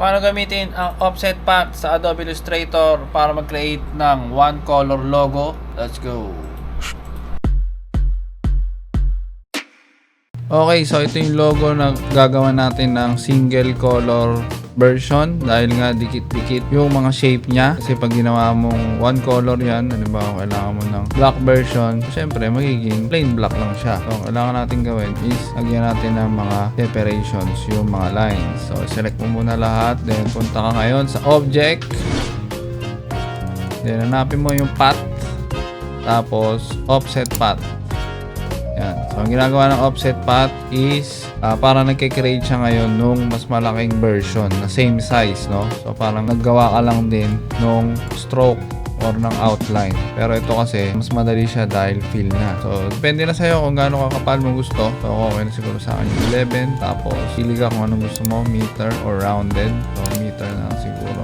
Paano gamitin ang offset path sa Adobe Illustrator para mag-create ng one color logo? Let's go! Okay, so ito yung logo na gagawa natin ng single color version dahil nga dikit-dikit yung mga shape niya. Kasi pag ginawa mong one color yan, ano ba, kailangan mo ng black version, syempre magiging plain black lang siya. So, kailangan natin gawin is lagyan natin ng mga separations, yung mga lines. So, select mo muna lahat, then punta ka ngayon sa object, then hanapin mo yung path, tapos offset path. Yan. So, ang ginagawa ng offset path is parang nagkikreate siya ngayon nung mas malaking version na same size, no? So, parang naggawa ka lang din nung stroke or ng outline. Pero ito kasi, mas madali siya dahil fill na. So, depende na sa'yo kung gaano kakapal mo gusto. So, okay na siguro sa akin yung 11. Tapos, pili ka kung anong gusto mo, meter or rounded. So, meter na siguro.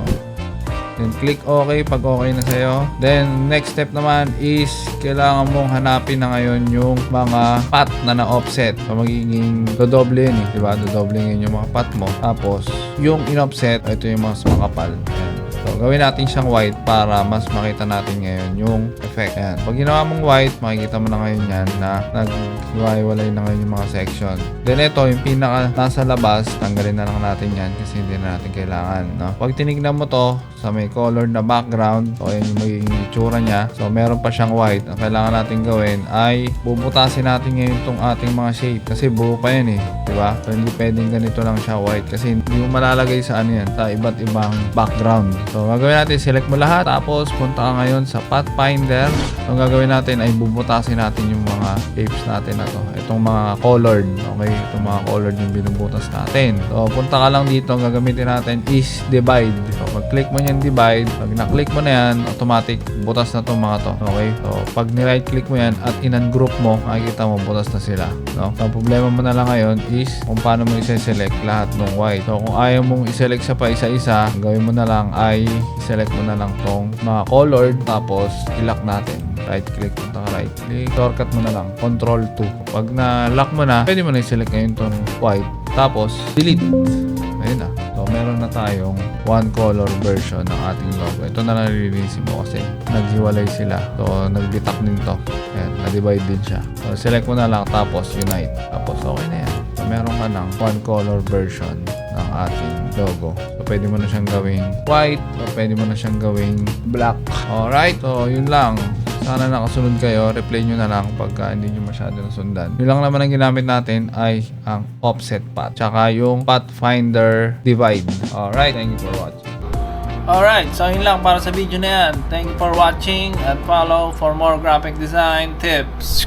Then click OK pag okay na sa'yo. Then next step naman is kailangan mong hanapin na ngayon yung mga path na na-offset. So magiging dodoble yun eh, diba? Dodoble yun yung mga path mo. Tapos yung in-offset, ito yung mas makapal. Ayan. So gawin natin siyang white para mas makita natin ngayon yung effect. Ayan. Pag ginawa mong white, makikita mo na ngayon yan na nag-iwalay na ngayon yung mga section. Then ito, yung pinaka nasa labas, tanggalin na lang natin yan kasi hindi na natin kailangan. No? Pag tinignan mo to, sa may colored na background, so ayan yung magiging itsura niya. So meron pa siyang white. Ang kailangan natin gawin ay bubutasin natin ngayon itong ating mga shape kasi buo pa yan eh, diba? So hindi pwedeng ganito lang siya white kasi hindi mo malalagay sa ano yan, sa iba't ibang background. So gagawin natin, select mo lahat, tapos punta ka ngayon sa Pathfinder. So ang gagawin natin ay bubutasin natin yung mga shapes natin na to, itong mga colored, okay? Itong mga colored yung binubutas natin. So punta ka lang dito, ang gagamitin natin is divide. So pag-click mo yan divide, pag na-click mo na yan, automatic butas na itong mga to. Okay? So, pag ni-right click mo yan at in-ungroup mo, makikita mo butas na sila. No? So, ang problema mo na lang ngayon is kung paano mo i-select lahat ng white. So, kung ayaw mong i-select siya pa isa-isa, ang gawin mo na lang ay i-select mo na lang tong mga colored, tapos i-lock natin. Right click, punta ka right click, shortcut mo na lang, control 2. Pag na-lock mo na, pwede mo na i-select ngayon tong white, tapos delete. Ayun na. So, meron na tayong one color version ng ating logo. Ito na nalilinisin mo kasi naghiwalay sila. So, nag-detach din to. Ayan, na-divide din siya. So, select mo na lang tapos unite. Tapos, okay na yan. So, meron ka ng one color version ng ating logo. So, pwede mo na siyang gawing white o pwede mo na siyang gawing black. Alright? So, yun lang. Sana nakasunod kayo, replay nyo na lang pagka hindi nyo masyado nasundan. Yun lang naman ang ginamit natin ay ang offset path, tsaka yung Pathfinder divide. Alright, thank you for watching. Alright, so yun lang para sa video na yan. Thank you for watching and follow for more graphic design tips.